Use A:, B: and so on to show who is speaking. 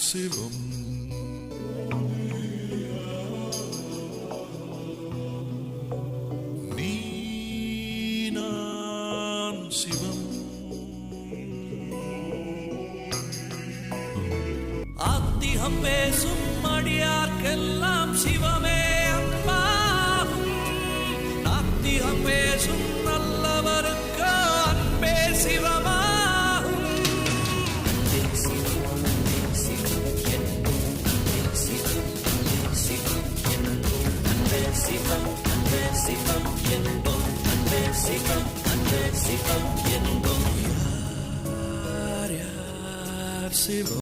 A: சிவம் நீ நான் சிவம்
B: ஆத்திகம் பேசும் அடியார்க்கெல்லாம் சிவமே அன்பாகும். நாத்திகம் பேசும் நல்லவருக்கு அன்பே சிவமாகும்.
A: யார் யார் சிவம்